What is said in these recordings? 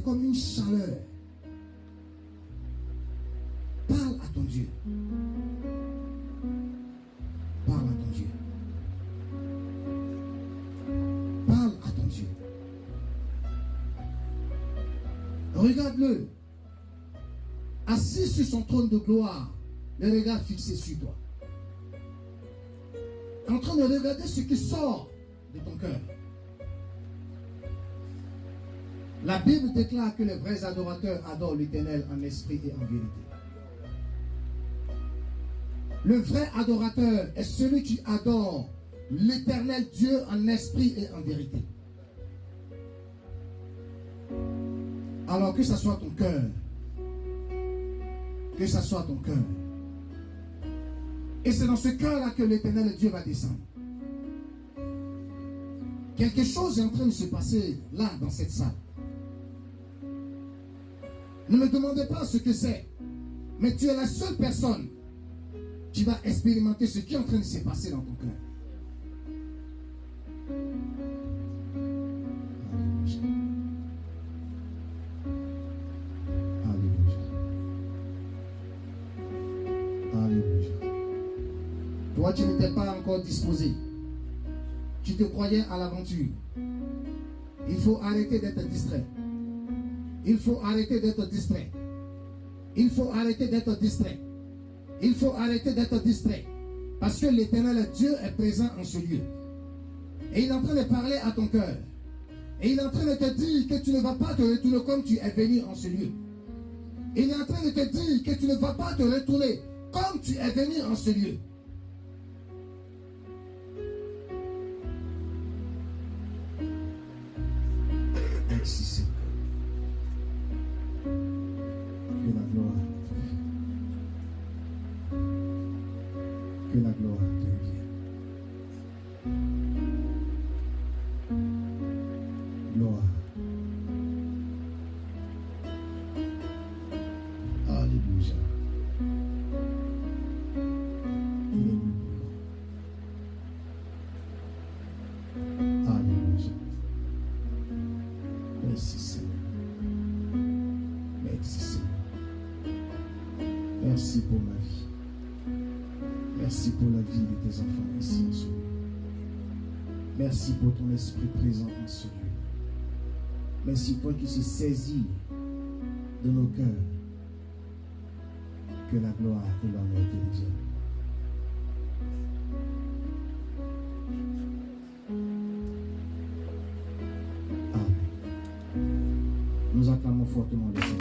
comme une chaleur. Parle à ton Dieu. Parle à ton Dieu. Parle à ton Dieu. Regarde-le. Assis sur son trône de gloire, le regard fixé sur toi. En train de regarder ce qui sort de ton cœur. La Bible déclare que les vrais adorateurs adorent l'Éternel en esprit et en vérité. Le vrai adorateur est celui qui adore l'Éternel Dieu en esprit et en vérité. Alors que ce soit ton cœur, que ce soit ton cœur. Et c'est dans ce cœur-là que l'Éternel Dieu va descendre. Quelque chose est en train de se passer là, dans cette salle. Ne me demandez pas ce que c'est, mais tu es la seule personne qui va expérimenter ce qui est en train de se passer dans ton cœur. Alléluia. Toi, tu n'étais pas encore disposé. Tu te croyais à l'aventure. Il faut arrêter d'être distrait. Il faut arrêter d'être distrait. Il faut arrêter d'être distrait. Il faut arrêter d'être distrait. Parce que l'Éternel Dieu est présent en ce lieu. Et il est en train de parler à ton cœur. Et il est en train de te dire que tu ne vas pas te retourner comme tu es venu en ce lieu. Il est en train de te dire que tu ne vas pas te retourner comme tu es venu en ce lieu. Merci. Que la gloire, que la gloire te revienne. Gloire. Alléluia. Alléluia. Merci Seigneur. Merci Seigneur. Merci pour ma vie. Merci pour la vie de tes enfants ici en ce lieu. Merci pour ton esprit présent en ce lieu. Merci pour qu'il se saisit de nos cœurs. Que la gloire et l'honneur te reviennent. Nous acclamons fortement le Seigneur.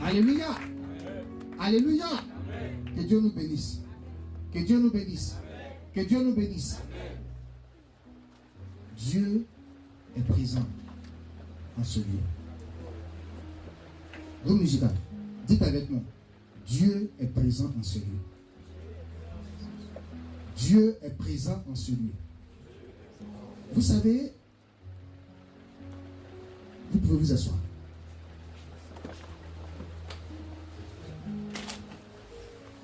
Alléluia. Alléluia. Que Dieu nous bénisse. Que Dieu nous bénisse. Que Dieu nous bénisse. Dieu est présent en ce lieu. Groupe musical, dites avec moi. Dieu est présent en ce lieu. Dieu est présent en ce lieu. Vous savez, vous pouvez vous asseoir.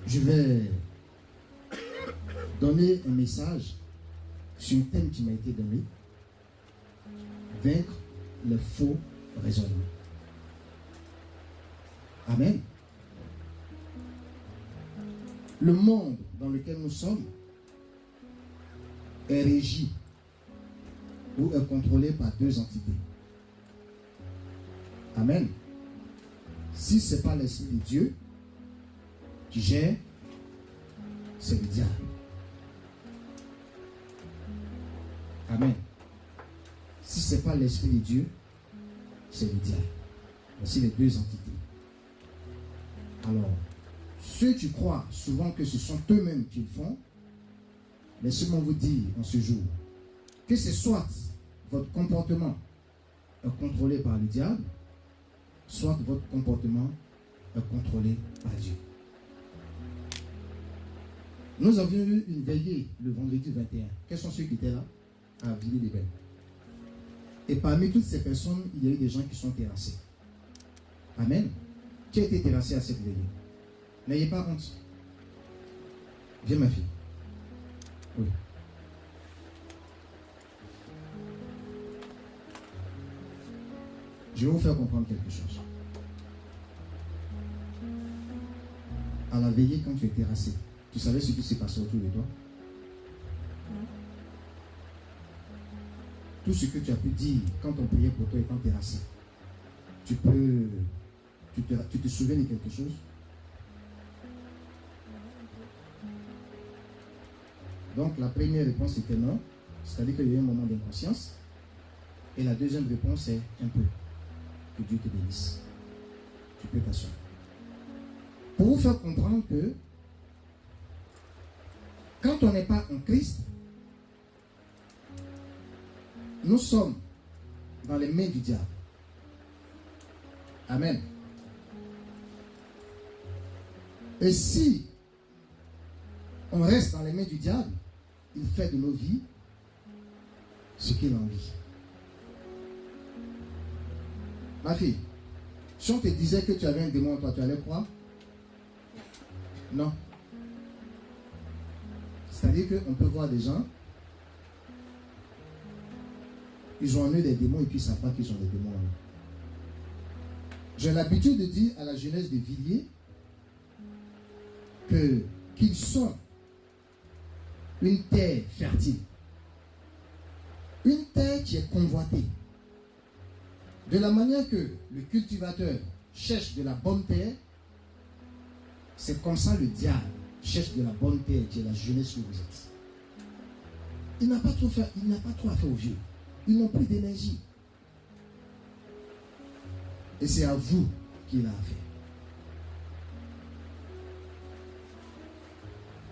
Je vais donner un message sur un thème qui m'a été donné. Vaincre les faux raisonnements. Amen. Le monde dans lequel nous sommes est régi ou est contrôlé par deux entités. Amen. Si ce n'est pas l'Esprit de Dieu qui gère, c'est le diable. Amen. Si ce n'est pas l'Esprit de Dieu, c'est le diable. Voici les deux entités. Alors, ceux qui croient souvent que ce sont eux-mêmes qui le font, laissez-moi vous dire en ce jour que c'est soit votre comportement est contrôlé par le diable, soit votre comportement est contrôlé par Dieu. Nous avions eu une veillée le vendredi 21. Quels sont ceux qui étaient là? À Villiers-les-Belles. Et parmi toutes ces personnes, il y a eu des gens qui sont terrassés. Amen. Qui a été terrassé à cette veillée? N'ayez pas honte. Viens ma fille. Oui. Je vais vous faire comprendre quelque chose. À la veillée, quand tu étais terrassé, tu savais ce qui s'est passé autour de toi? Tout ce que tu as pu dire quand on priait pour toi étant terrassé, tu te souviens de quelque chose? Donc la première réponse était non, c'est-à-dire qu'il y a eu un moment d'inconscience. Et la deuxième réponse est un peu. Que Dieu te bénisse. Tu peux t'asseoir. Pour vous faire comprendre que quand on n'est pas en Christ, nous sommes dans les mains du diable. Amen. Et si on reste dans les mains du diable, il fait de nos vies ce qu'il a envie. Ma fille, si on te disait que tu avais un démon en toi, tu allais croire? Non. C'est-à-dire qu'on peut voir des gens, ils ont en eux des démons et puis ils ne savent pas qu'ils ont des démons en eux. J'ai l'habitude de dire à la jeunesse de Villiers qu'ils sont une terre fertile. Une terre qui est convoitée. De la manière que le cultivateur cherche de la bonne terre, c'est comme ça le diable cherche de la bonne terre qui est la jeunesse que vous êtes. Il n'a pas trop à faire aux vieux. Ils n'ont plus d'énergie. Et c'est à vous qu'il a affaire.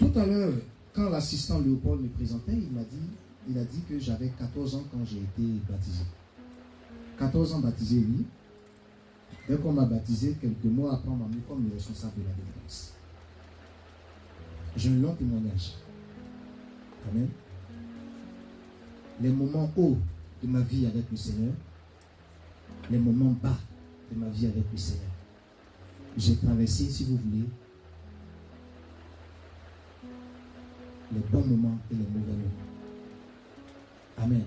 Tout à l'heure, quand l'assistant Léopold me présentait, il a dit que j'avais 14 ans quand j'ai été baptisé. 14 ans baptisé, lui. Dès qu'on m'a baptisé, quelques mois après, on m'a mis comme le responsable de la délivrance. J'ai un long témoignage. Amen. Les moments hauts de ma vie avec le Seigneur, les moments bas de ma vie avec le Seigneur. J'ai traversé, si vous voulez, les bons moments et les mauvais moments. Amen.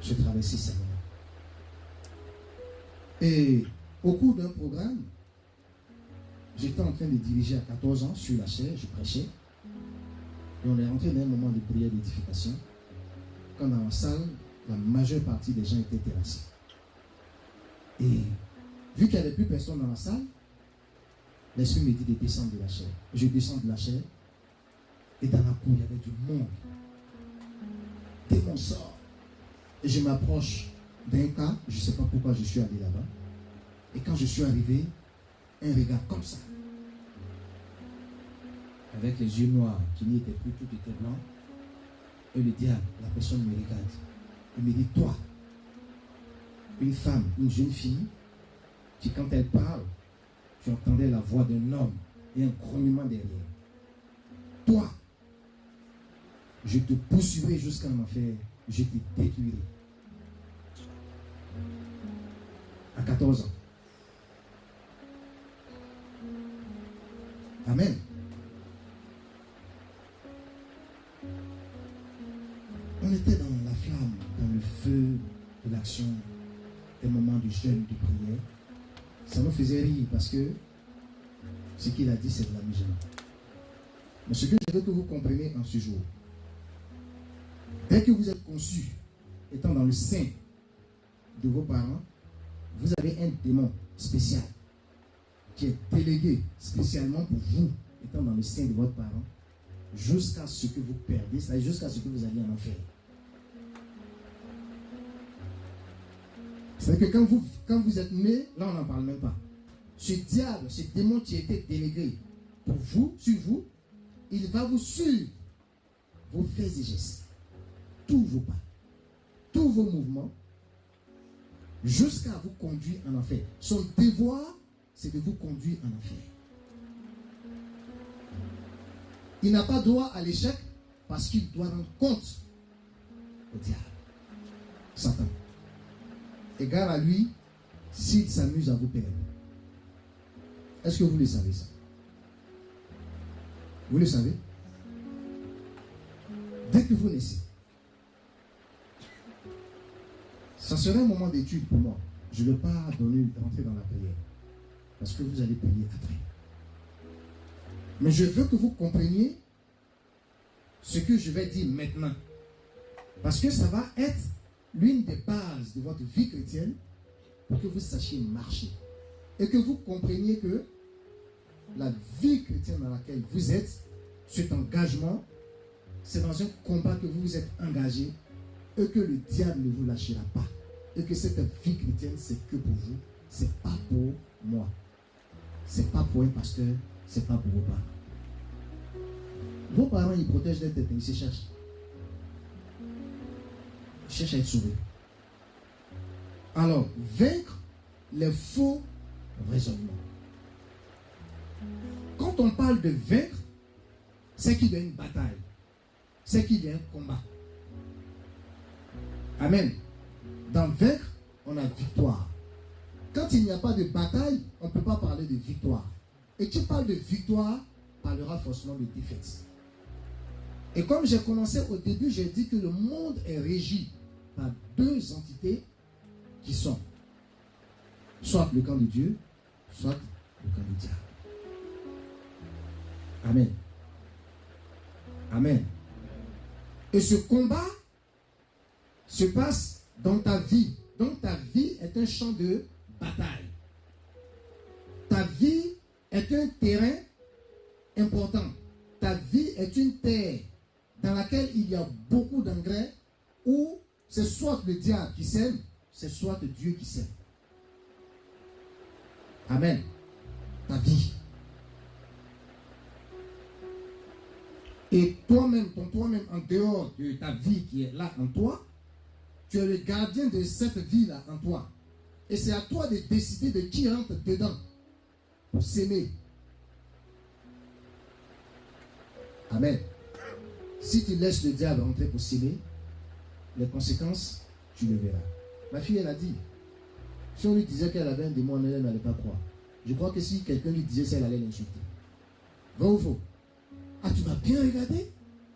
J'ai traversé ces moments. Et au cours d'un programme, j'étais en train de diriger à 14 ans sur la chaire, je prêchais. Et on est rentré dans un moment de prière d'édification. Quand dans la salle, la majeure partie des gens étaient terrassés. Et vu qu'il n'y avait plus personne dans la salle, l'Esprit me dit de descendre de la chaire. Je descends de la chaire. Et dans la cour, il y avait du monde. Démon sort. Et je m'approche d'un cas, je ne sais pas pourquoi je suis allé là-bas. Et quand je suis arrivé, un regard comme ça. Avec les yeux noirs qui n'y étaient plus, tout était blanc. Et le diable, la personne me regarde. Il me dit, toi, une femme, une jeune fille, qui quand elle parle, tu entendais la voix d'un homme et un grognement derrière. Toi, je te poursuivrai jusqu'à enfer, je te détruirai. À 14 ans. Amen. On était dans la flamme, dans le feu de l'action, des moments de jeûne, de prière. Ça nous faisait rire parce que ce qu'il a dit, c'est de l'amusement. Mais ce que je veux que vous compreniez en ce jour, dès que vous êtes conçu, étant dans le sein de vos parents, vous avez un démon spécial qui est délégué spécialement pour vous, étant dans le sein de votre parent, jusqu'à ce que vous perdez, c'est-à-dire jusqu'à ce que vous alliez en enfer. C'est-à-dire que quand vous êtes né, là on n'en parle même pas. Ce diable, ce démon qui a été délégué pour vous, sur vous, il va vous suivre vos faits et gestes, tous vos pas, tous vos mouvements, jusqu'à vous conduire en enfer. Son devoir, c'est de vous conduire en enfer. Il n'a pas droit à l'échec parce qu'il doit rendre compte au diable, Satan. Égard à lui s'il s'amuse à vous perdre. Est-ce que vous le savez ça? Vous le savez? Dès que vous naissez. Ça serait un moment d'étude pour moi. Je ne vais pas rentrer dans la prière. Parce que vous allez payer après. Mais je veux que vous compreniez ce que je vais dire maintenant. Parce que ça va être l'une des bases de votre vie chrétienne pour que vous sachiez marcher. Et que vous compreniez que la vie chrétienne dans laquelle vous êtes, cet engagement, c'est dans un combat que vous vous êtes engagé et que le diable ne vous lâchera pas. Et que cette vie chrétienne, c'est que pour vous, c'est pas pour moi. C'est pas pour un pasteur, c'est pas pour vos parents. Vos parents, ils protègent leur tête, ils se cherchent. Ils cherchent à être sauvés. Alors, vaincre les faux raisonnements. Quand on parle de vaincre, c'est qu'il y a une bataille. C'est qu'il y a un combat. Amen. Dans vaincre, on a victoire. Quand il n'y a pas de bataille, on ne peut pas parler de victoire. Et qui parle de victoire, parlera forcément de défaite. Et comme j'ai commencé au début, j'ai dit que le monde est régi par deux entités qui sont soit le camp de Dieu, soit le camp du diable. Amen. Amen. Et ce combat se passe dans ta vie. Donc ta vie est un champ de bataille. Ta vie est un terrain important. Ta vie est une terre dans laquelle il y a beaucoup d'engrais où c'est soit le diable qui sème, c'est soit Dieu qui sème. Amen. Ta vie. Et toi-même, en dehors de ta vie qui est là en toi, tu es le gardien de cette vie-là en toi. Et c'est à toi de décider de qui rentre dedans pour s'aimer. Amen. Si tu laisses le diable entrer pour s'aimer, les conséquences, tu le verras. Ma fille, elle a dit, si on lui disait qu'elle avait un démon, elle n'allait pas croire. Je crois que si quelqu'un lui disait ça, elle allait l'insulter. Vrai ou faux? Ah, tu m'as bien regardé?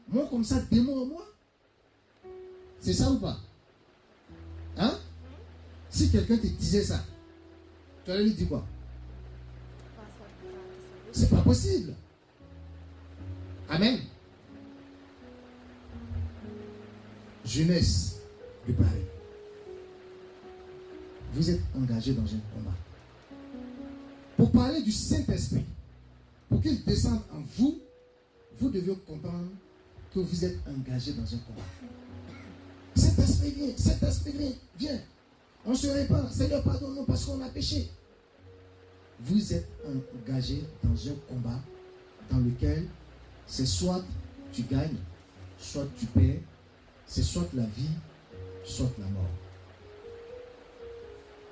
Moi, comme ça, démon en moi? C'est ça ou pas? Hein? Si quelqu'un te disait ça, tu allais lui dire quoi? C'est pas possible. Amen. Jeunesse de Paris. Vous êtes engagé dans un combat. Pour parler du Saint-Esprit, pour qu'il descende en vous, vous devez comprendre que vous êtes engagé dans un combat. Saint-Esprit vient, Saint-Esprit viens. On se répand, Seigneur pardonne-nous parce qu'on a péché. Vous êtes engagé dans un combat dans lequel c'est soit tu gagnes, soit tu perds, c'est soit la vie, soit la mort.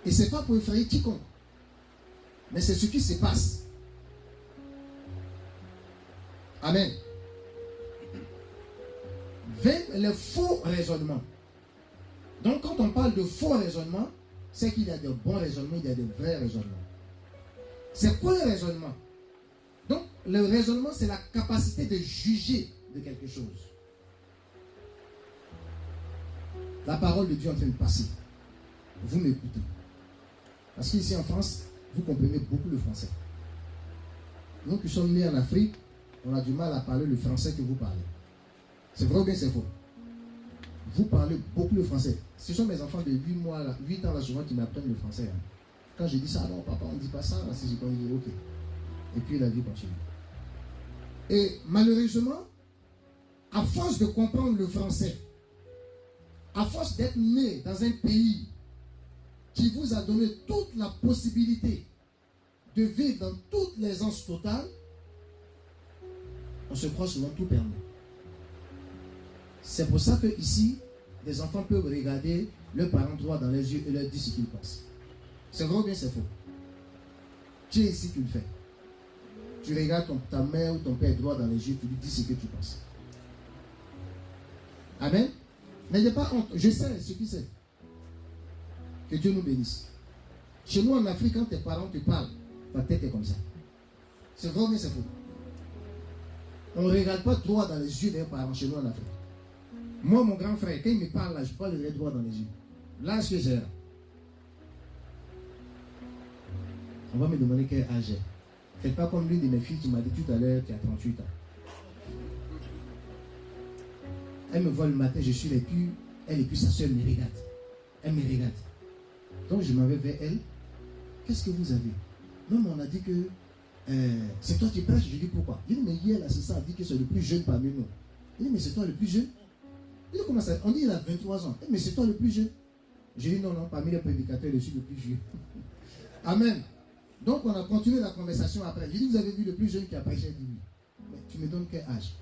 Et ce n'est pas pour effrayer quiconque, mais c'est ce qui se passe. Amen. Vaincre les faux raisonnements. Donc quand on parle de faux raisonnements, c'est qu'il y a de bons raisonnements, il y a de vrais raisonnements. C'est quoi le raisonnement? Donc le raisonnement, c'est la capacité de juger de quelque chose. La parole de Dieu est en train de passer. Vous m'écoutez. Parce qu'ici en France, vous comprenez beaucoup le français. Nous qui sommes nés en Afrique, on a du mal à parler le français que vous parlez. C'est vrai ou bien c'est faux? Vous parlez beaucoup le français. Ce sont mes enfants de 8 ans là souvent qui m'apprennent le français. Hein. Quand je dis ça, non papa, on ne dit pas ça. Si je dis ok. Et puis la vie continue. Et malheureusement, à force de comprendre le français, à force d'être né dans un pays qui vous a donné toute la possibilité de vivre dans toute l'aisance totale, on se croit souvent tout permis. C'est pour ça que ici, les enfants peuvent regarder leurs parents droit dans les yeux et leur dire ce qu'ils pensent. C'est vrai ou bien c'est faux? Tu es ici, tu le fais. Tu regardes ta mère ou ton père droit dans les yeux, tu lui dis ce que tu penses. Amen. N'ayez pas honte. Je sais ce qui c'est. Que Dieu nous bénisse. Chez nous en Afrique, quand tes parents te parlent, ta tête est comme ça. C'est vrai ou bien c'est faux? On ne regarde pas droit dans les yeux des parents chez nous en Afrique. Moi, mon grand frère, quand il me parle, là, je peux le regarder droit dans les yeux. Là, ce que j'ai. On va me demander quel âge j'ai. Faites pas comme l'une de mes filles qui m'a dit tout à l'heure qui a 38 ans. Elle me voit le matin, je suis l'écu, elle et puis sa soeur me regarde. Elle me regarde. Donc je m'en vais vers elle. Qu'est-ce que vous avez? Non, mais on a dit que c'est toi qui prêches. Je dis pourquoi? Il dit, mais hier, l'assistant a dit que c'est le plus jeune parmi nous. Il dit, mais c'est toi le plus jeune? Il dit, comment ça? On dit il a 23 ans. Mais c'est toi le plus jeune? J'ai dit, non, parmi les prédicateurs, je suis le plus vieux. Amen. Donc on a continué la conversation après. J'ai dit, vous avez vu le plus jeune qui a prêché? J'ai dit oui. Mais tu me donnes quel âge?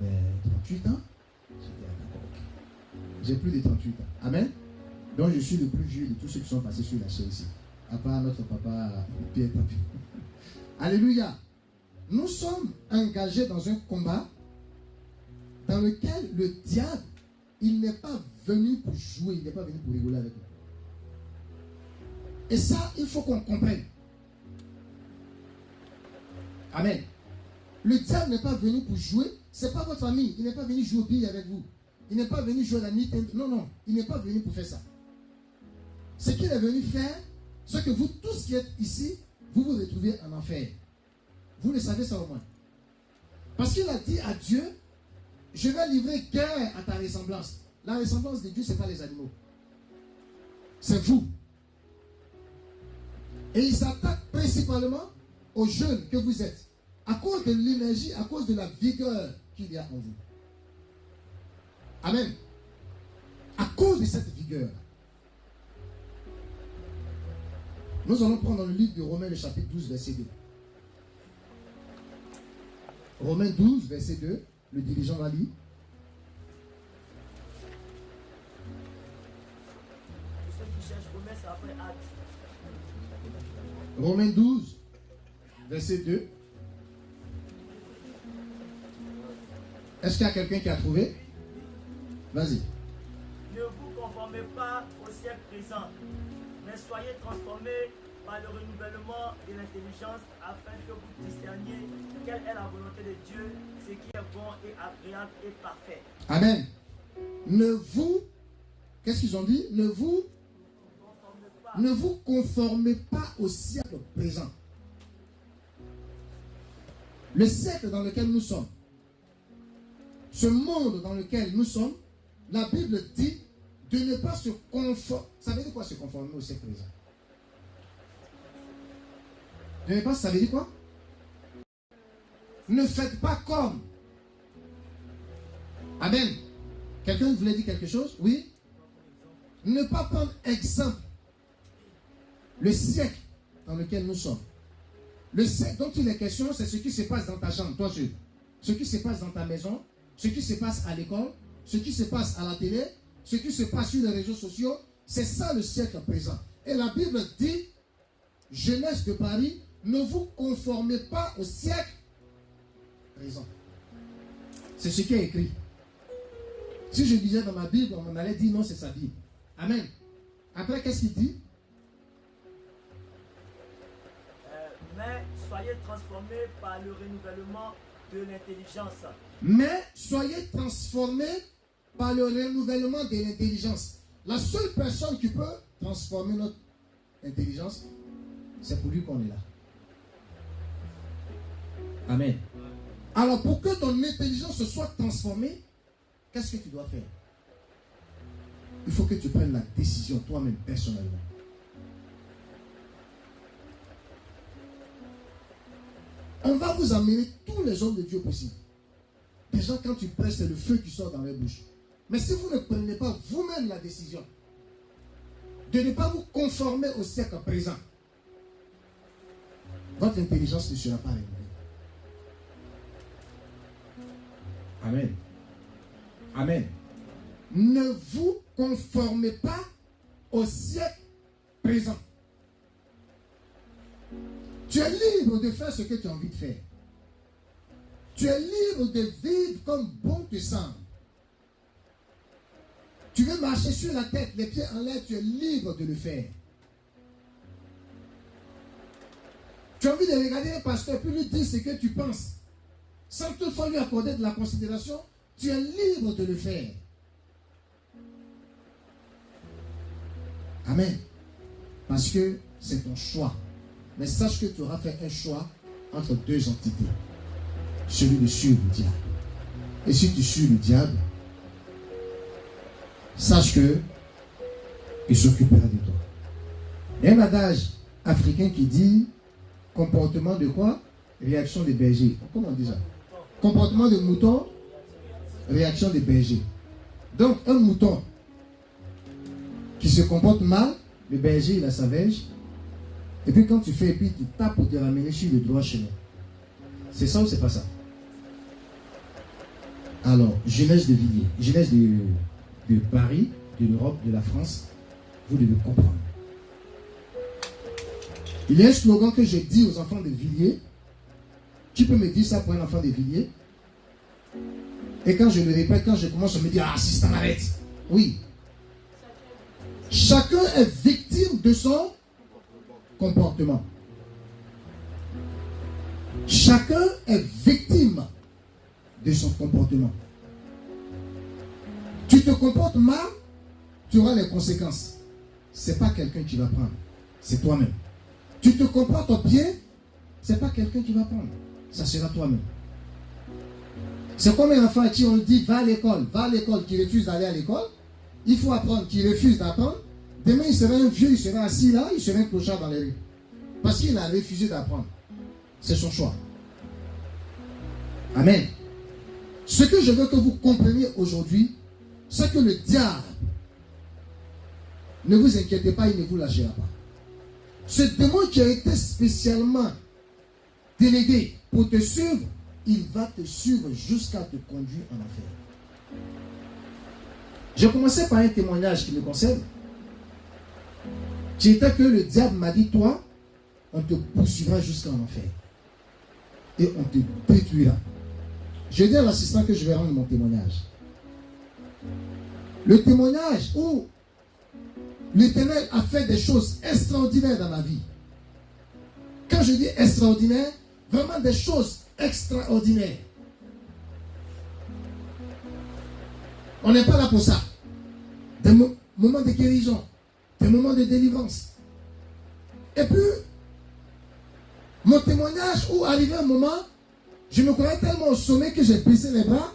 38 ans. J'ai dit, d'accord, ok. J'ai plus de 38 ans. Amen. Donc je suis le plus vieux de tous ceux qui sont passés sur la chaise ici. À part notre papa Pierre Tapi. Alléluia. Nous sommes engagés dans un combat dans lequel le diable, il n'est pas venu pour jouer, il n'est pas venu pour rigoler avec nous. Et ça, il faut qu'on comprenne. Amen. Le diable n'est pas venu pour jouer. Ce n'est pas votre famille. Il n'est pas venu jouer au billes avec vous. Il n'est pas venu jouer à la nuit. Non, non. Il n'est pas venu pour faire ça. Ce qu'il est venu faire, c'est que vous tous qui êtes ici, vous vous retrouvez en enfer. Vous le savez ça au moins. Parce qu'il a dit à Dieu, je vais livrer guerre à ta ressemblance. La ressemblance de Dieu, ce n'est pas les animaux. C'est vous. Et il s'attaque principalement aux jeunes que vous êtes. À cause de l'énergie, à cause de la vigueur qu'il y a en vous. Amen. À cause de cette vigueur. Nous allons prendre dans le livre de Romains, le chapitre 12, verset 2. Romains 12, verset 2. Le dirigeant va lire. Ceux qui cherchent promesse après hâte. Romains 12, verset 2. Est-ce qu'il y a quelqu'un qui a trouvé? Vas-y. Ne vous conformez pas au siècle présent, mais soyez transformés par le renouvellement de l'intelligence afin que vous discerniez quelle est la volonté de Dieu, ce qui est bon et agréable et parfait. Amen. Ne vous, qu'est-ce qu'ils ont dit? Ne vous conformez pas au siècle présent. Le siècle dans lequel nous sommes, ce monde dans lequel nous sommes, la Bible dit de ne pas se conformer. Ça veut dire quoi se conformer au siècle présent? De ne pas, ça veut dire quoi? Ne faites pas comme. Amen. Quelqu'un voulait dire quelque chose? Oui? Ne pas prendre exemple. Le siècle dans lequel nous sommes. Le siècle dont il est question, c'est ce qui se passe dans ta chambre, toi seul. Ce qui se passe dans ta maison, ce qui se passe à l'école, ce qui se passe à la télé, ce qui se passe sur les réseaux sociaux. C'est ça le siècle présent. Et la Bible dit, Jeunesse de Paris, ne vous conformez pas au siècle présent. C'est ce qui est écrit. Si je disais dans ma Bible, on m'en allait dire non, c'est sa Bible. Amen. Après, qu'est-ce qu'il dit? Mais soyez transformés par le renouvellement de l'intelligence. Mais soyez transformés par le renouvellement de l'intelligence. La seule personne qui peut transformer notre intelligence, c'est pour lui qu'on est là. Amen. Alors pour que ton intelligence se soit transformée, qu'est-ce que tu dois faire? Il faut que tu prennes la décision toi-même personnellement. On va vous amener tous les hommes de Dieu possibles. Déjà, quand tu prêches, c'est le feu qui sort dans les bouches. Mais si vous ne prenez pas vous-même la décision de ne pas vous conformer au siècle présent, votre intelligence ne sera pas révélée. Amen. Amen. Ne vous conformez pas au siècle présent. Tu es libre de faire ce que tu as envie de faire. Tu es libre de vivre comme bon te semble. Tu veux marcher sur la tête, les pieds en l'air, tu es libre de le faire. Tu as envie de regarder un pasteur puis lui dire ce que tu penses. Sans toutefois lui accorder de la considération, tu es libre de le faire. Amen. Parce que c'est ton choix. Mais sache que tu auras fait un choix entre deux entités. Celui de suivre le diable. Et si tu suis le diable, sache que il s'occupera de toi. Il y a un adage africain qui dit comportement de quoi? Réaction des bergers. Comment on dit ça? Comportement de mouton, réaction des bergers. Donc un mouton qui se comporte mal, le berger il a sa verge, et puis quand tu fais, et puis tu tapes pour te ramener sur le droit chemin. C'est ça ou c'est pas ça? Alors, jeunesse de Villiers, jeunesse de Paris, de l'Europe, de la France, vous devez comprendre. Il y a un slogan que je dis aux enfants de Villiers. Tu peux me dire ça pour un enfant de Villiers? Et quand je le répète, quand je commence, on me dit, ah, assistant, arrête. Oui. Chacun est victime de son comportement. Chacun est victime de son comportement. Tu te comportes mal, tu auras les conséquences. Ce n'est pas quelqu'un qui va prendre, c'est toi-même. Tu te comportes bien, ce n'est pas quelqu'un qui va prendre, ça sera toi-même. C'est comme un enfant à qui on dit va à l'école, qui refuse d'aller à l'école. Il faut apprendre, qui refuse d'apprendre. Demain, il sera un vieux, il sera assis là, il sera un clochard dans les rues. Parce qu'il a refusé d'apprendre. C'est son choix. Amen. Ce que je veux que vous compreniez aujourd'hui, c'est que le diable, ne vous inquiétez pas, il ne vous lâchera pas. Ce démon qui a été spécialement délégué pour te suivre, il va te suivre jusqu'à te conduire en enfer. J'ai commencé par un témoignage qui me concerne. Qui était que le diable m'a dit, toi, on te poursuivra jusqu'en enfer. Et on te détruira. Je dis à l'assistant que je vais rendre mon témoignage. Le témoignage où l'Éternel a fait des choses extraordinaires dans ma vie. Quand je dis extraordinaire, vraiment des choses extraordinaires. On n'est pas là pour ça. Des moments de guérison, des moments de délivrance. Et puis, mon témoignage où arrivé un moment, je me croyais tellement au sommet que j'ai baissé les bras.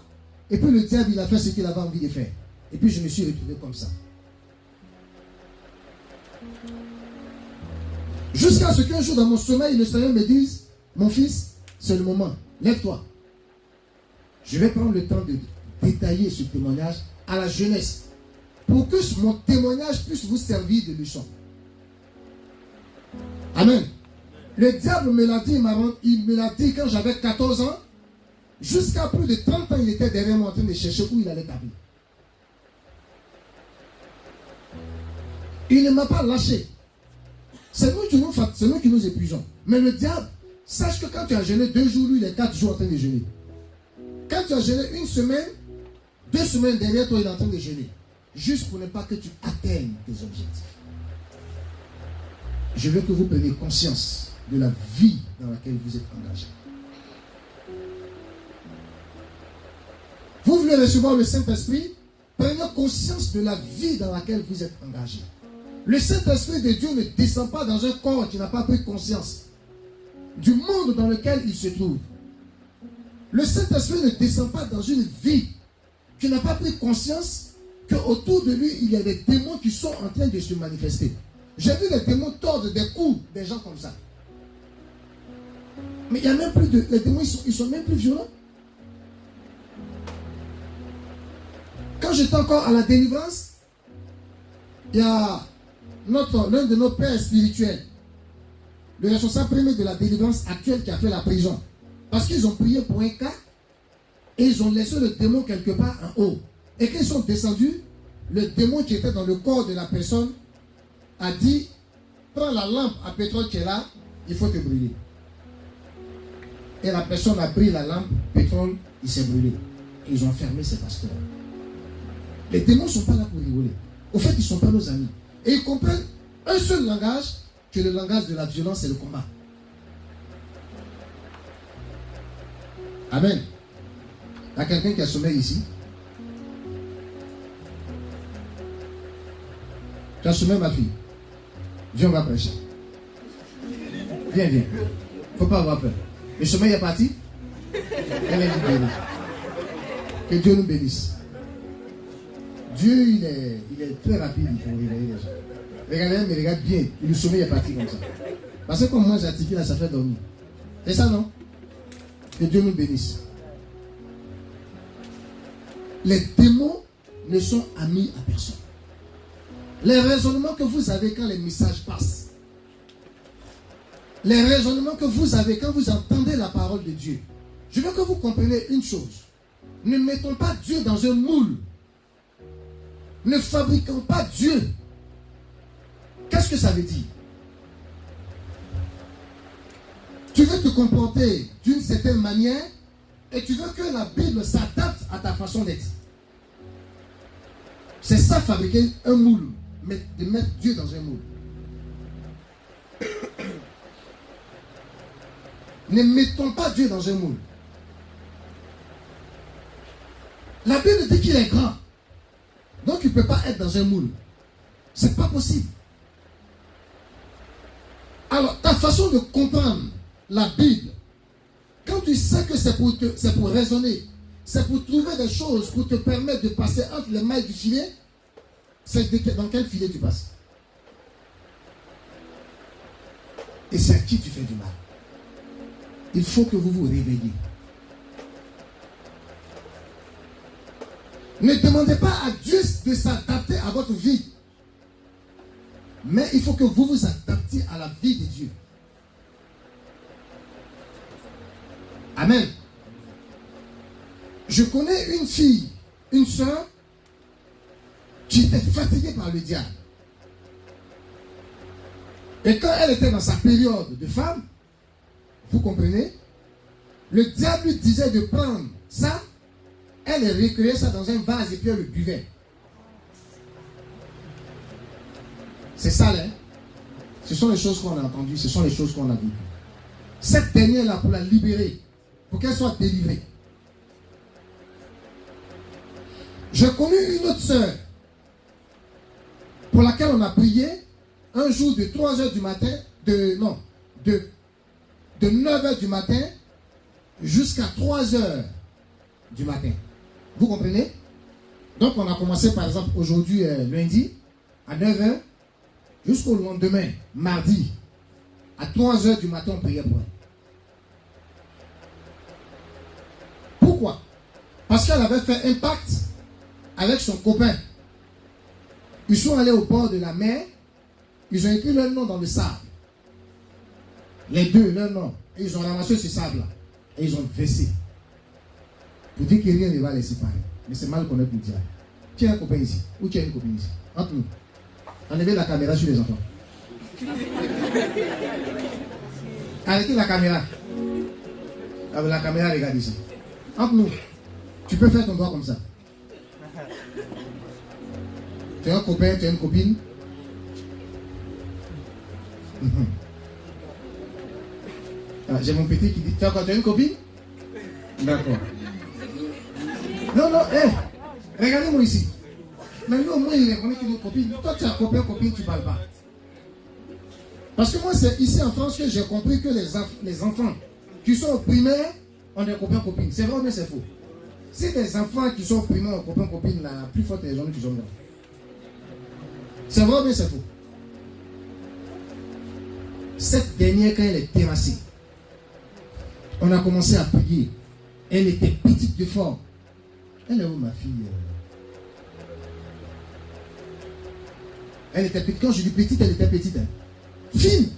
Et puis le diable, il a fait ce qu'il avait envie de faire. Et puis je me suis retrouvé comme ça. Jusqu'à ce qu'un jour dans mon sommeil, le Seigneur me dise, mon fils, c'est le moment, lève-toi. Je vais prendre le temps de détailler ce témoignage à la jeunesse. Pour que mon témoignage puisse vous servir de leçon. Amen. Le diable me l'a dit, il me l'a dit quand j'avais 14 ans. Jusqu'à plus de 30 ans, il était derrière moi en train de chercher où il allait taper. Il ne m'a pas lâché. C'est nous qui nous épuisons. Mais le diable, sache que quand tu as jeûné 2 jours, lui, il est 4 jours en train de jeûner. Quand tu as jeûné 1 semaine, 2 semaines derrière toi, il est en train de jeûner. Juste pour ne pas que tu atteignes tes objectifs. Je veux que vous preniez conscience de la vie dans laquelle vous êtes engagé. Vous voulez recevoir le Saint-Esprit? Prenez conscience de la vie dans laquelle vous êtes engagé. Le Saint-Esprit de Dieu ne descend pas dans un corps qui n'a pas pris conscience du monde dans lequel il se trouve. Le Saint-Esprit ne descend pas dans une vie qui n'a pas pris conscience qu'autour de lui, il y a des démons qui sont en train de se manifester. J'ai vu des démons tordre des coups des gens comme ça. Mais il n'y a même plus de... Les démons, ils sont même plus violents. Quand j'étais encore à la délivrance, il y a l'un de nos pères spirituels, le responsable premier de la délivrance actuelle qui a fait la prison. Parce qu'ils ont prié pour un cas et ils ont laissé le démon quelque part en haut. Et quand ils sont descendus, le démon qui était dans le corps de la personne a dit, prends la lampe à pétrole qui est là, il faut te brûler. Et la personne a pris la lampe, pétrole, il s'est brûlé. Et ils ont fermé ses pasteurs. Les démons ne sont pas là pour rigoler. Au fait, ils ne sont pas nos amis. Et ils comprennent un seul langage, que le langage de la violence et le combat. Amen. Il y a quelqu'un qui a sommeil ici. Tu as sommeil, ma fille. Viens, on va prêcher. Viens, viens. Il ne faut pas avoir peur. Le sommeil est parti. Elle est libérée. Que Dieu nous bénisse. Dieu, il est très rapide pour réveiller les gens. Regardez, mais regarde bien. Le sommeil est parti comme ça. Parce que comme moi, j'articule là, ça fait dormir. C'est ça, non? Que Dieu nous bénisse. Les démons ne sont amis à personne. Les raisonnements que vous avez quand les messages passent, les raisonnements que vous avez quand vous entendez la parole de Dieu, je veux que vous compreniez une chose. Ne mettons pas Dieu dans un moule. Ne fabriquons pas Dieu. Qu'est-ce que ça veut dire? Tu veux te comporter d'une certaine manière et tu veux que la Bible s'adapte à ta façon d'être. C'est ça, fabriquer un moule. De mettre Dieu dans un moule. Ne mettons pas Dieu dans un moule. La Bible dit qu'il est grand. Donc il ne peut pas être dans un moule. C'est pas possible. Alors, ta façon de comprendre la Bible, quand tu sais que c'est pour raisonner, c'est pour trouver des choses, pour te permettre de passer entre les mailles du filet, c'est dans quel filet tu passes? Et c'est à qui tu fais du mal. Il faut que vous vous réveilliez. Ne demandez pas à Dieu de s'adapter à votre vie. Mais il faut que vous vous adaptiez à la vie de Dieu. Amen. Je connais une fille, une soeur, qui était fatiguée par le diable. Et quand elle était dans sa période de femme, vous comprenez, le diable lui disait de prendre ça, elle recueillait ça dans un vase et puis elle le buvait. C'est ça, là. Ce sont les choses qu'on a entendues, ce sont les choses qu'on a vues. Cette dernière-là, pour la libérer, pour qu'elle soit délivrée. Je connais une autre sœur pour laquelle on a prié un jour de 3h du matin, de 9h du matin jusqu'à 3h du matin. Vous comprenez? Donc on a commencé par exemple aujourd'hui lundi à 9h jusqu'au lendemain, mardi, à 3h du matin on priait pour elle. Pourquoi? Parce qu'elle avait fait un pacte avec son copain. Ils sont allés au bord de la mer. Ils ont écrit leur nom dans le sable. Les deux, leur nom. Et ils ont ramassé ce sable-là. Et ils ont versé. Pour dire que rien ne va les séparer. Mais c'est mal qu'on ait pour dire. Tu as un copain ici. Ou tu as une copine ici. Entre nous. Enlevez la caméra sur les enfants. Arrêtez la caméra. Avec la caméra, regarde ici. Entre nous. Tu peux faire ton doigt comme ça. Tu as un copain, tu as une copine. J'ai mon petit qui dit, tu as une copine? D'accord. Non, regardez-moi ici. Mais lui au moins il reconnaît qu'il a une copine. Toi tu as copain, copine, tu ne parles pas. Parce que moi c'est ici en France que j'ai compris que les enfants qui sont au primaire ont des copains, copines. C'est vrai ou bien c'est faux? Si les enfants qui sont au primaire ont copains, copines, la plus forte des gens qui sont là. C'est vrai ou bien c'est faux? Cette dernière, quand elle est terrassée, on a commencé à prier. Elle était petite de forme. Elle est où ma fille? Elle était petite. Quand je dis petite, elle était petite. Hein. Fine.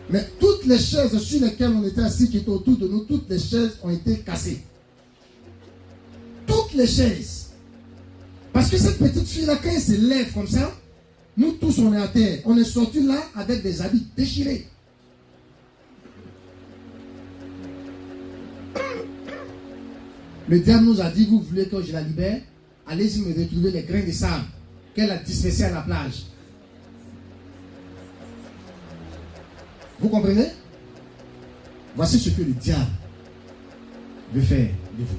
Mais toutes les chaises sur lesquelles on était assis, qui étaient autour de nous, toutes les chaises ont été cassées. Toutes les chaises. Parce que cette petite fille-là, quand elle se lève comme ça, nous tous on est à terre. On est sortis là avec des habits déchirés. Le diable nous a dit, vous voulez que je la libère? Allez-y me retrouver les grains de sable qu'elle a dispersés à la plage. Vous comprenez? Voici ce que le diable veut faire de vous.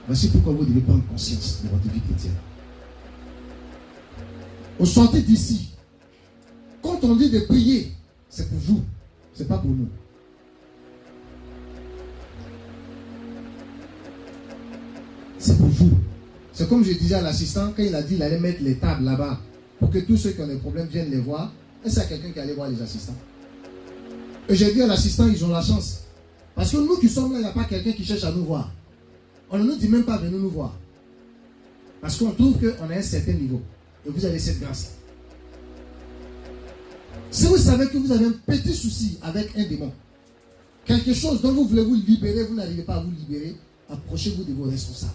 Voici pourquoi vous devez prendre conscience de votre vie chrétienne. Au sortir d'ici, quand on dit de prier, c'est pour vous, c'est pas pour nous. C'est pour vous. C'est comme je disais à l'assistant, quand il a dit qu'il allait mettre les tables là-bas, pour que tous ceux qui ont des problèmes viennent les voir. Et c'est quelqu'un qui allait voir les assistants. Et j'ai dit à l'assistant, ils ont la chance. Parce que nous qui sommes là, il n'y a pas quelqu'un qui cherche à nous voir. On ne nous dit même pas venez nous voir. Parce qu'on trouve qu'on a un certain niveau. Et vous avez cette grâce. Si vous savez que vous avez un petit souci avec un démon, quelque chose dont vous voulez vous libérer, vous n'arrivez pas à vous libérer, approchez-vous de vos responsables.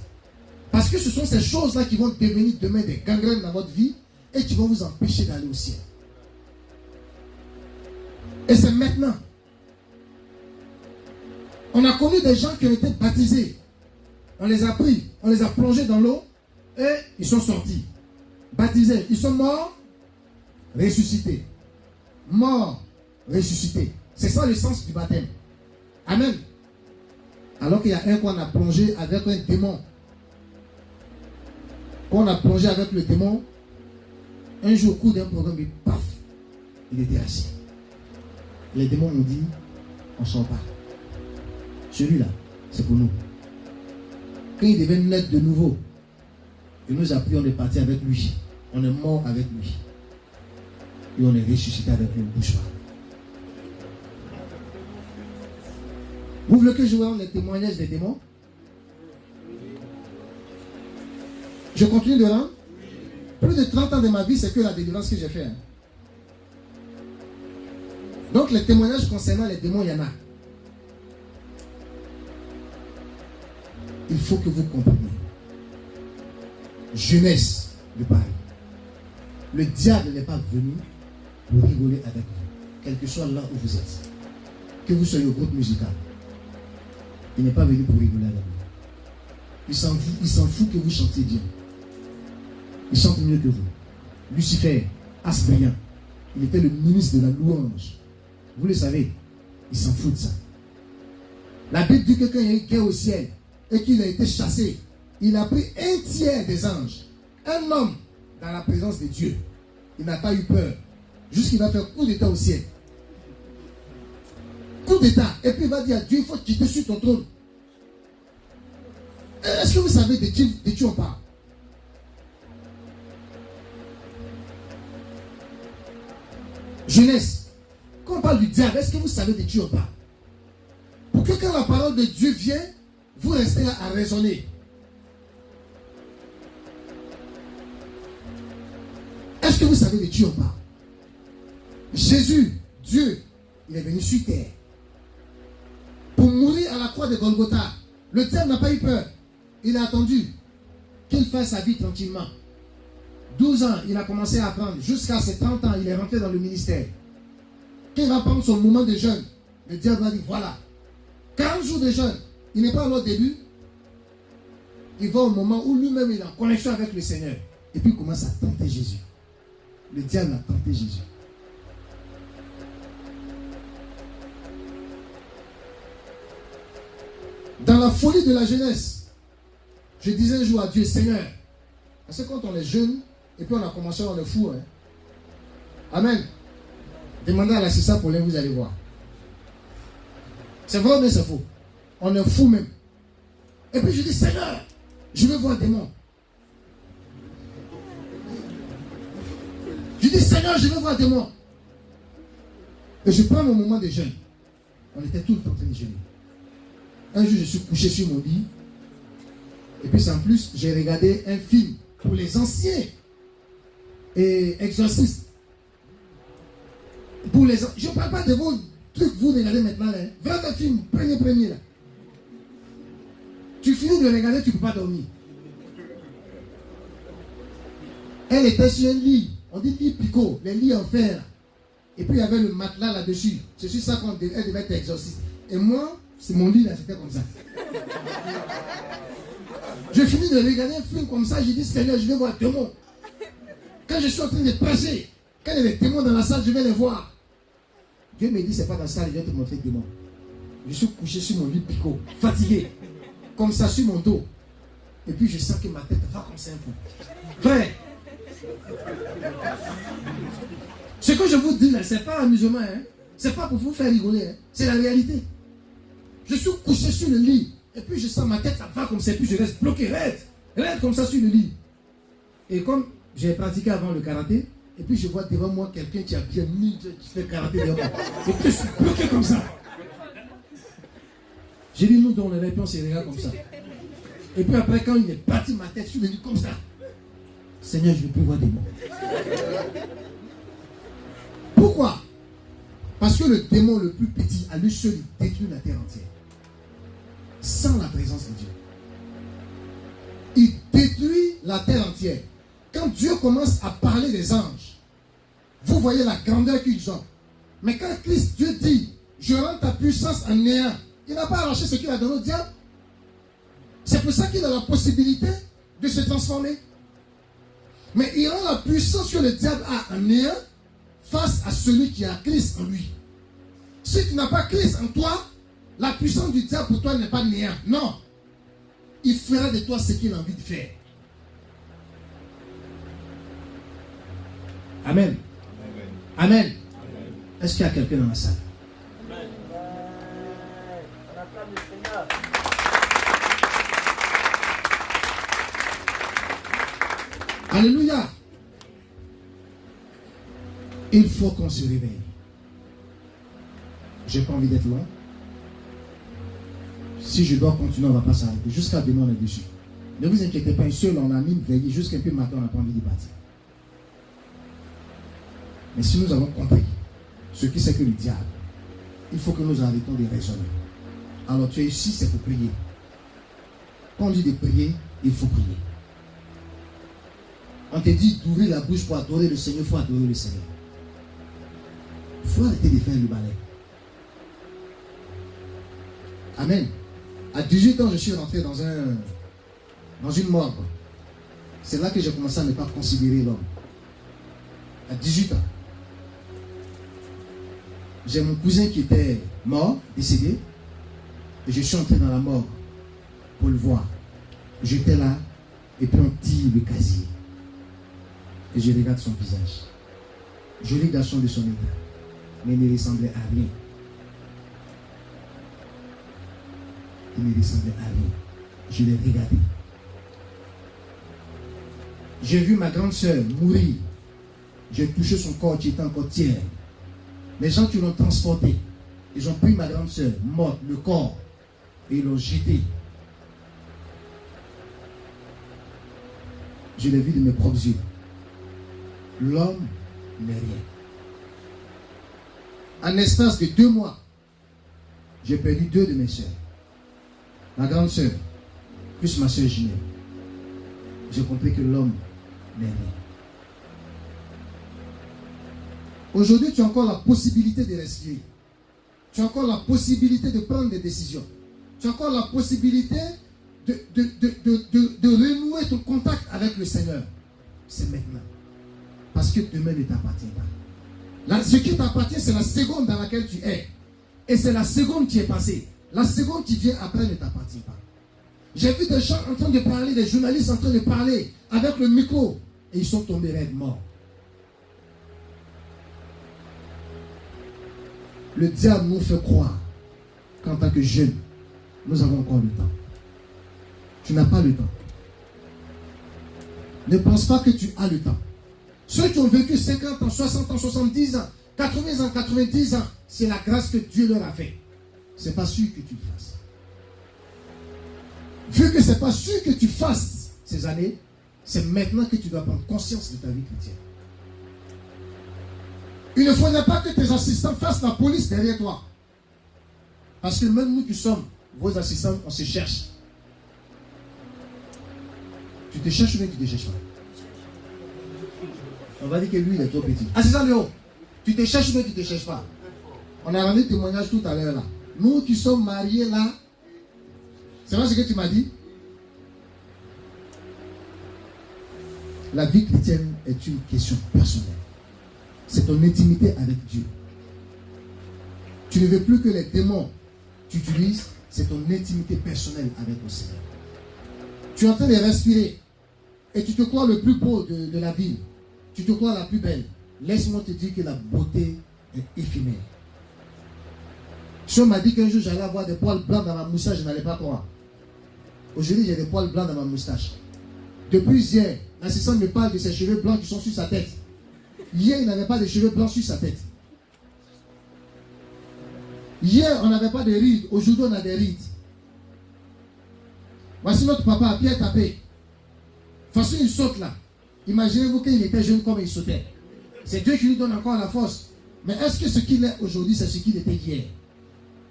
Parce que ce sont ces choses-là qui vont devenir demain des gangrènes dans votre vie et qui vont vous empêcher d'aller au ciel. Et c'est maintenant. On a connu des gens qui ont été baptisés. On les a pris, on les a plongés dans l'eau et ils sont sortis. Baptisés, ils sont morts, ressuscités. Morts, ressuscités. C'est ça le sens du baptême. Amen. Alors qu'il y a un qu'on a plongé avec un démon. Quand on a plongé avec le démon, un jour, au cours d'un programme, paf, il était assis. Les démons nous disent, on ne sort pas. Celui-là, c'est pour nous. Quand il devait naître de nouveau, il nous a pris, on est parti avec lui. On est mort avec lui. Et on est ressuscité avec lui, bouge pas. Vous voulez que je vous donne les témoignages des démons? Je continue de là. Plus de 30 ans de ma vie, c'est que la délivrance que j'ai fait. Hein. Donc les témoignages concernant les démons, il y en a. Il faut que vous compreniez. Jeunesse de Paris. Le diable n'est pas venu pour rigoler avec vous. Quel que soit là où vous êtes. Que vous soyez au groupe musical. Il n'est pas venu pour rigoler avec vous. Il s'en fout que vous chantiez bien. Il chante mieux que vous. Lucifer, Asbrillant, il était le ministre de la louange. Vous le savez, il s'en fout de ça. La Bible dit que quand il y a eu guerre au ciel et qu'il a été chassé, il a pris un tiers des anges. Un homme dans la présence de Dieu. Il n'a pas eu peur. Jusqu'il va faire coup d'état au ciel. Coup d'état. Et puis il va dire à Dieu, il faut quitter sur ton trône. Est-ce que vous savez de qui on parle? Jeunesse. Quand on parle du diable, est-ce que vous savez de qui on parle? Pour que quand la parole de Dieu vient, vous restez là à raisonner. Est-ce que vous savez de qui on parle? Jésus, Dieu, il est venu sur terre pour mourir à la croix de Golgotha. Le diable n'a pas eu peur. Il a attendu qu'il fasse sa vie tranquillement. 12 ans, il a commencé à apprendre. Jusqu'à ses 30 ans, il est rentré dans le ministère. Quand il va prendre son moment de jeûne, le diable va dire, voilà, 40 jours de jeûne, il n'est pas là au début. Il va au moment où lui-même il est en connexion avec le Seigneur. Et puis il commence à tenter Jésus. Le diable a tenté Jésus. Dans la folie de la jeunesse, je disais un jour à Dieu, Seigneur, parce que quand on est jeune, et puis on a commencé, on est fou. Hein? Amen. Demandez à l'assistant pour vous allez voir. C'est vrai ou bien c'est faux? On est fou même. Et puis je dis, Seigneur, je veux voir des démons. Je dis, Seigneur, je veux voir des démons. Et je prends mon moment de jeûne. On était tout le temps en train de jeûner. Un jour, je suis couché sur mon lit. Et puis, en plus, j'ai regardé un film pour les anciens exorcistes. Pour les... Je ne parle pas de vos trucs, vous regardez maintenant. Là. Vraiment un film, premier là. Tu finis de regarder, tu ne peux pas dormir. Elle était sur un lit. On dit lit picot, les lits en fer. Et puis il y avait le matelas là-dessus. C'est sur ça qu'elle devait être exorciste. Et moi, c'est mon lit là, c'était comme ça. Je finis de regarder un film comme ça, j'ai dit Seigneur, je vais voir des démons. Quand je suis en train de prêcher, quand il y a des démons dans la salle, je vais les voir. Dieu me dit, c'est pas dans la salle, il vient te montrer des démons. Je suis couché sur mon lit picot, fatigué, comme ça sur mon dos. Et puis je sens que ma tête va comme ça un peu. Frère, ce que je vous dis là, ce n'est pas amusement, hein? Ce n'est pas pour vous faire rigoler, hein? C'est la réalité. Je suis couché sur le lit, et puis je sens ma tête, ça va comme ça, et puis je reste bloqué, raide comme ça sur le lit. Et comme j'ai pratiqué avant le karaté, et puis je vois devant moi quelqu'un qui a bien mis, qui fait karaté devant moi. Et puis je suis bloqué comme ça. J'ai dit, nous, dans le rêve, on se regarde comme ça. Et puis après, quand il est parti, ma tête sur le lit comme ça. Seigneur, je ne peux plus voir des mots. Pourquoi? Parce que le démon le plus petit, à lui seul, il détruit la terre entière. Sans la présence de Dieu. Il détruit la terre entière. Quand Dieu commence à parler des anges, vous voyez la grandeur qu'ils ont. Mais quand Christ, Dieu dit, je rends ta puissance en néant, il n'a pas arraché ce qu'il a donné au diable. C'est pour ça qu'il a la possibilité de se transformer. Mais il rend la puissance que le diable a en néant face à celui qui a Christ en lui. Si tu n'as pas Christ en toi, la puissance du diable pour toi n'est pas néant. Non. Il fera de toi ce qu'il a envie de faire. Amen. Amen. Amen. Est-ce qu'il y a quelqu'un dans la salle? Amen. On acclame le Seigneur. Alléluia. Il faut qu'on se réveille. Je n'ai pas envie d'être long. Si je dois continuer, on ne va pas s'arrêter. Jusqu'à demain, on est dessus. Ne vous inquiétez pas, seul, on a mis une veillée jusqu'à un peu matin, on n'a pas envie de partir. Mais si nous avons compris ce qui c'est que le diable, il faut que nous arrêtons de raisonner. Alors tu es ici, c'est pour prier. Quand on dit de prier, il faut prier. On te dit d'ouvrir la bouche pour adorer le Seigneur, il faut adorer le Seigneur. Il faut arrêter de faire le balai. Amen. À 18 ans, je suis rentré dans une morgue. C'est là que j'ai commencé à ne pas considérer l'homme. À 18 ans. J'ai mon cousin qui était mort, décédé. Et je suis entré dans la morgue pour le voir. J'étais là, et puis on tire le casier. Et je regarde son visage. Joli garçon de son état. Mais il ne ressemblait à rien. Il ne ressemblait à rien. Je l'ai regardé. J'ai vu ma grande sœur mourir. J'ai touché son corps qui était encore tiers. Les gens qui l'ont transporté, ils ont pris ma grande sœur, morte, le corps, et ils l'ont jeté. Je l'ai vu de mes propres yeux. L'homme n'est rien. En espace de 2 mois, j'ai perdu 2 de mes sœurs. Ma grande sœur, plus ma sœur Ginette. J'ai compris que l'homme n'est rien. Aujourd'hui, tu as encore la possibilité de respirer. Tu as encore la possibilité de prendre des décisions. Tu as encore la possibilité de renouer ton contact avec le Seigneur. C'est maintenant. Parce que demain ne t'appartient pas. Ce qui t'appartient, c'est la seconde dans laquelle tu es. Et c'est la seconde qui est passée. La seconde qui vient après ne t'appartient pas. J'ai vu des gens en train de parler, des journalistes en train de parler avec le micro. Et ils sont tombés raides morts. Le diable nous fait croire qu'en tant que jeunes, nous avons encore le temps. Tu n'as pas le temps. Ne pense pas que tu as le temps. Ceux qui ont vécu 50 ans, 60 ans, 70 ans, 80 ans, 90 ans, c'est la grâce que Dieu leur a fait. Ce n'est pas sûr que tu le fasses. Vu que ce n'est pas sûr que tu fasses ces années, c'est maintenant que tu dois prendre conscience de ta vie chrétienne. Il ne faudrait pas que tes assistants fassent la police derrière toi. Parce que même nous qui sommes vos assistants, on se cherche. Tu te cherches ou bien tu ne te cherches pas? On va dire que lui, il est trop petit. Assistant Léo, tu te cherches ou bien tu ne te cherches pas? On a rendu témoignage tout à l'heure là. Nous qui sommes mariés là, c'est vrai ce que tu m'as dit? La vie chrétienne est une question personnelle. C'est ton intimité avec Dieu. Tu ne veux plus que les démons tu utilises, c'est ton intimité personnelle avec le Seigneur. Tu es en train de respirer. Et tu te crois le plus beau de la ville. Tu te crois la plus belle. Laisse-moi te dire que la beauté est éphémère. Si on m'a dit qu'un jour j'allais avoir des poils blancs dans ma moustache, je n'allais pas croire. Aujourd'hui, j'ai des poils blancs dans ma moustache. Depuis hier, l'assistant me parle de ses cheveux blancs qui sont sur sa tête. Hier, il n'avait pas de cheveux blancs sur sa tête. Hier, on n'avait pas de rides. Aujourd'hui, on a des rides. Voici notre papa à pied tapé. De toute façon, il saute là. Imaginez-vous qu'il était jeune comme il sautait. C'est Dieu qui lui donne encore la force. Mais est-ce que ce qu'il est aujourd'hui, c'est ce qu'il était hier?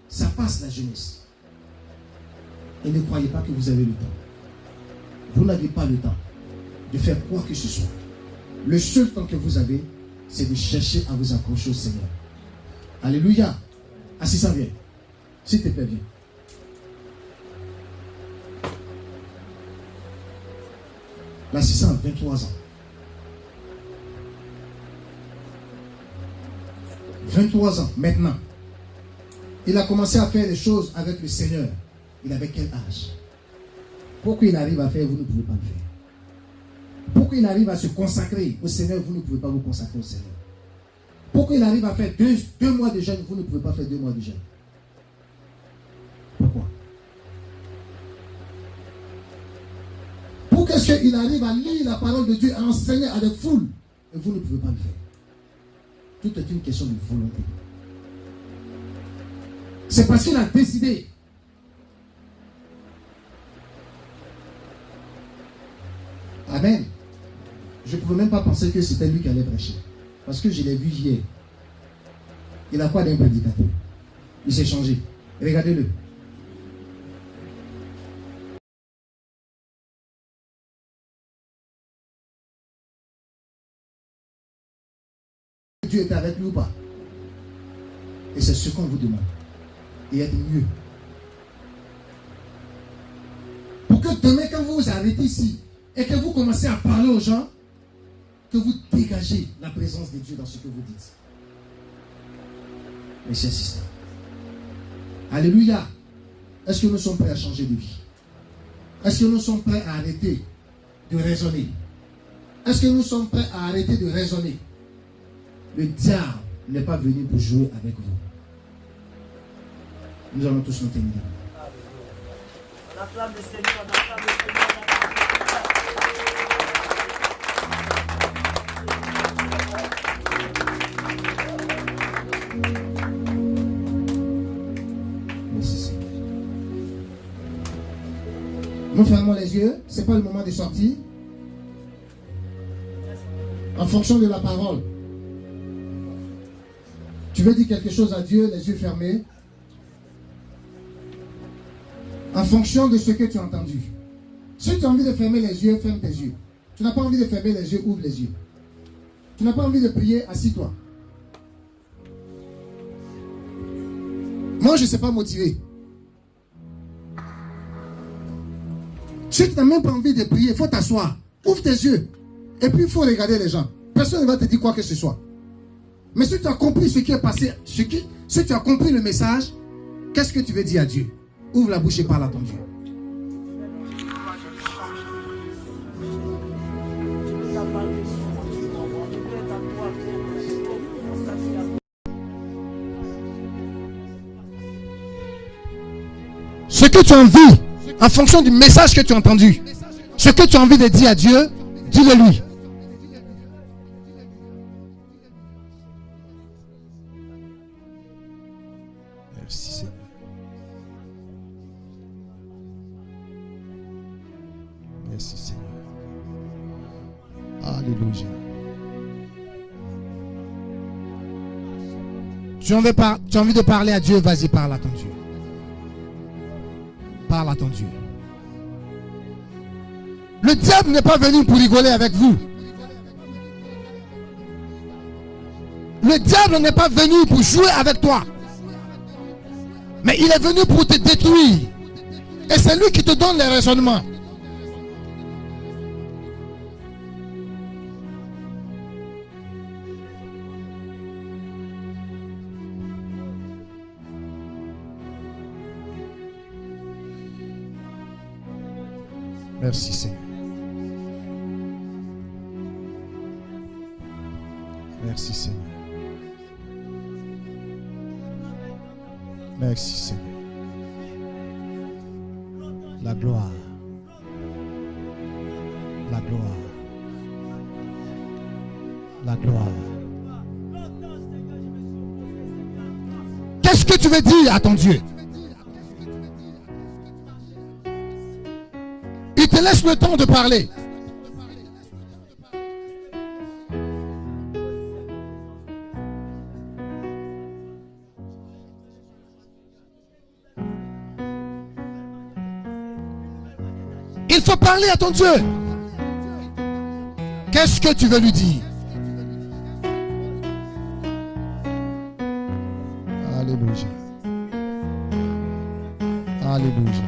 Ça passe la jeunesse. Et ne croyez pas que vous avez le temps. Vous n'avez pas le temps de faire quoi que ce soit. Le seul temps que vous avez, c'est de chercher à vous accrocher au Seigneur. Alléluia. Assistant, viens. S'il te plaît, viens. L'assistant a 23 ans. 23 ans, maintenant. Il a commencé à faire les choses avec le Seigneur. Il avait quel âge? Pour qu'il arrive à faire, vous ne pouvez pas le faire. Pour qu'il arrive à se consacrer au Seigneur, vous ne pouvez pas vous consacrer au Seigneur. Pour qu'il arrive à faire deux mois de jeûne, vous ne pouvez pas faire 2 mois de jeûne. Pourquoi? Pour qu'il arrive à lire la parole de Dieu, à enseigner à des foules, et vous ne pouvez pas le faire. Tout est une question de volonté. C'est parce qu'il a décidé. Amen. Je ne pouvais même pas penser que c'était lui qui allait prêcher. Parce que je l'ai vu hier. Il a quoi d'un prédicateur? Il s'est changé. Regardez-le. Dieu est avec lui ou pas? Et c'est ce qu'on vous demande. Et être mieux. Pour que demain, quand vous vous arrêtez ici et que vous commencez à parler aux gens, que vous dégagez la présence de Dieu dans ce que vous dites. Mais c'est insistant. Alléluia. Est-ce que nous sommes prêts à changer de vie? Est-ce que nous sommes prêts à arrêter de raisonner? Est-ce que nous sommes prêts à arrêter de raisonner? Le diable n'est pas venu pour jouer avec vous. Nous allons tous nous terminer. On acclame le Seigneur, on acclame le Seigneur. Merci Seigneur. Nous fermons les yeux. Ce n'est pas le moment de sortir. En fonction de la parole. Tu veux dire quelque chose à Dieu, les yeux fermés. En fonction de ce que tu as entendu. Si tu as envie de fermer les yeux, ferme tes yeux. Tu n'as pas envie de fermer les yeux, ouvre les yeux. Tu n'as pas envie de prier, assis-toi. Moi, je ne sais pas motiver. Si tu n'as même pas envie de prier, il faut t'asseoir. Ouvre tes yeux. Et puis, il faut regarder les gens. Personne ne va te dire quoi que ce soit. Mais si tu as compris ce qui est passé, si tu as compris le message, qu'est-ce que tu veux dire à Dieu? Ouvre la bouche et parle à ton Dieu. Ce que tu as envie, en fonction du message que tu as entendu, ce que tu as envie de dire à Dieu, dis-le lui. Merci Seigneur. Merci Seigneur. Alléluia. Tu as envie de parler à Dieu, vas-y, parle à ton Dieu. Parle à ton Dieu. Le diable n'est pas venu pour rigoler avec vous. Le diable n'est pas venu pour jouer avec toi. Mais il est venu pour te détruire. Et c'est lui qui te donne les raisonnements. Merci Seigneur. Merci Seigneur. Merci Seigneur. La gloire. La gloire. La gloire. Qu'est-ce que tu veux dire à ton Dieu? Il te laisse le temps de parler. Il faut parler à ton Dieu. Qu'est-ce que tu veux lui dire? Alléluia. Alléluia.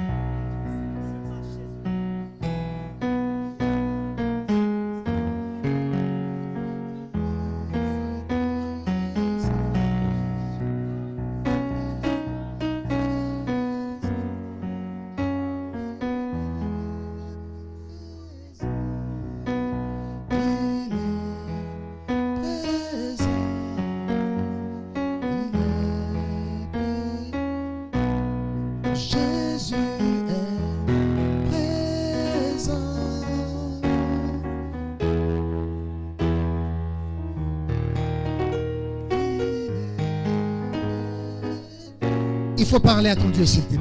Il faut parler à ton Dieu, s'il te plaît.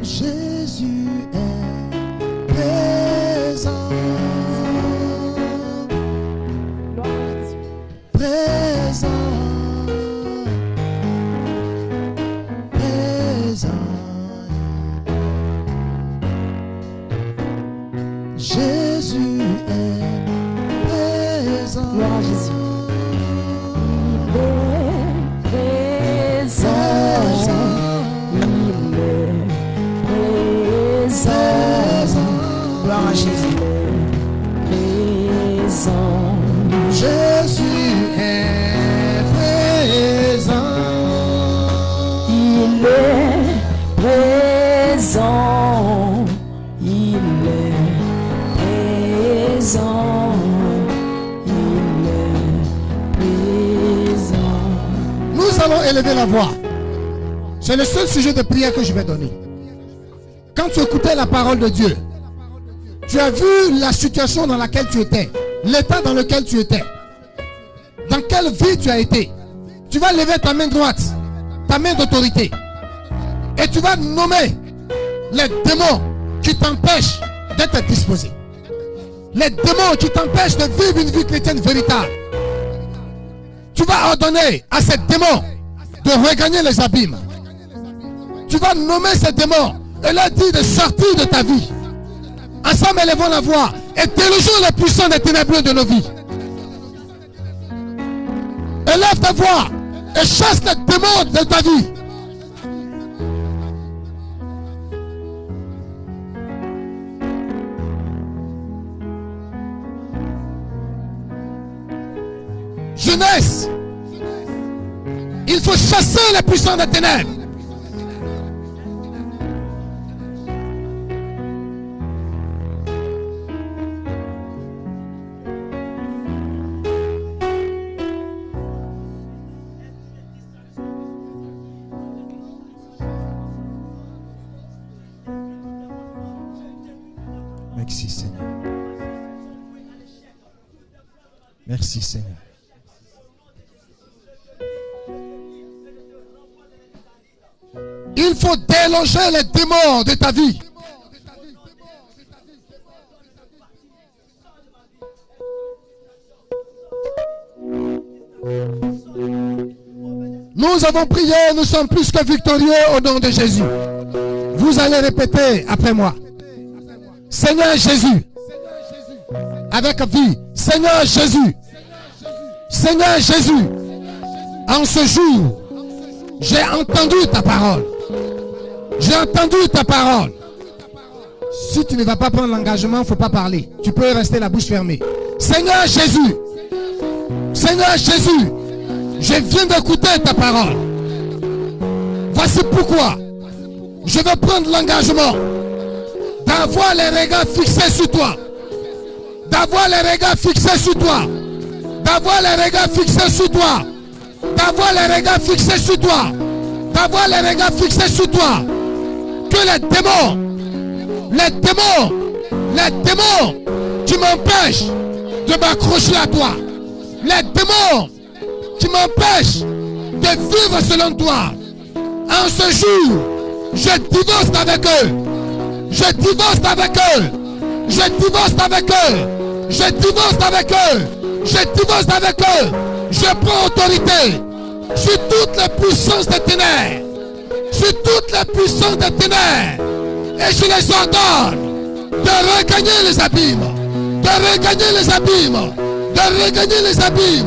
Jésus est présent. Présent. Présent. Jésus est présent. Gloire à Jésus. Gloire à Jésus. Présent. Jésus est présent. Il est présent. Il est présent. Il est présent. Nous allons élever la voix. C'est le seul sujet de prière que je vais donner. Quand tu écoutais la parole de Dieu, tu as vu la situation dans laquelle tu étais, l'état dans lequel tu étais, dans quelle vie tu as été. Tu vas lever ta main droite, ta main d'autorité, et tu vas nommer les démons qui t'empêchent d'être disposé, les démons qui t'empêchent de vivre une vie chrétienne véritable. Tu vas ordonner à ces démons de regagner les abîmes. Tu vas nommer ces démons et leur dire de sortir de ta vie. Ensemble, élevons la voix et délogeons les puissants des ténébreux de nos vies. Élève ta voix et chasse les démons de ta vie. Jeunesse, il faut chasser les puissants des ténèbres. Merci Seigneur. Merci Seigneur. Il faut déloger les démons de ta vie. Nous avons prié, nous sommes plus que victorieux au nom de Jésus. Vous allez répéter après moi. Seigneur Jésus, avec vie, Seigneur Jésus, Seigneur Jésus, en ce jour, j'ai entendu ta parole. J'ai entendu ta parole. Si tu ne vas pas prendre l'engagement, il ne faut pas parler. Tu peux rester la bouche fermée. Seigneur Jésus, Seigneur Jésus, je viens d'écouter ta parole. Voici pourquoi Je veux prendre l'engagement d'avoir les regards fixés sur toi. D'avoir les regards fixés sur toi. D'avoir les regards fixés sur toi. D'avoir les regards fixés sur toi. D'avoir les regards fixés sur toi. Que les démons qui m'empêchent de m'accrocher à toi. Les démons qui m'empêchent de vivre selon toi. En ce jour, je divorce avec eux. Je divorce avec eux. Je divorce avec eux. Je divorce avec eux. Je divorce avec eux. Je prends autorité sur toutes les puissances des ténèbres. Sur toutes les puissances des ténèbres. Et je les ordonne de regagner les abîmes. De regagner les abîmes. De regagner les abîmes.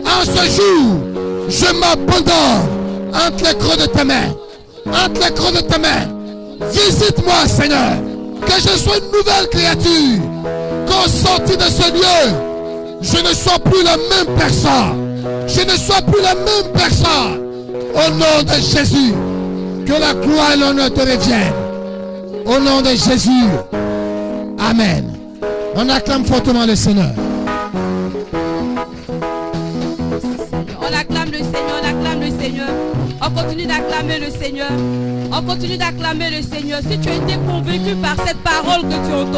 En ce jour, je m'abandonne entre les creux de tes mains. Entre les creux de tes mains. Visite-moi, Seigneur. Que je sois une nouvelle créature. Qu'au sortir de ce lieu, je ne sois plus la même personne. Je ne sois plus la même personne. Au nom de Jésus, que la gloire et l'honneur te reviennent. Au nom de Jésus. Amen. On acclame fortement le Seigneur. On acclame le Seigneur, on acclame le Seigneur. On continue d'acclamer le Seigneur. On continue d'acclamer le Seigneur. Si tu as été convaincu par cette parole que tu entends,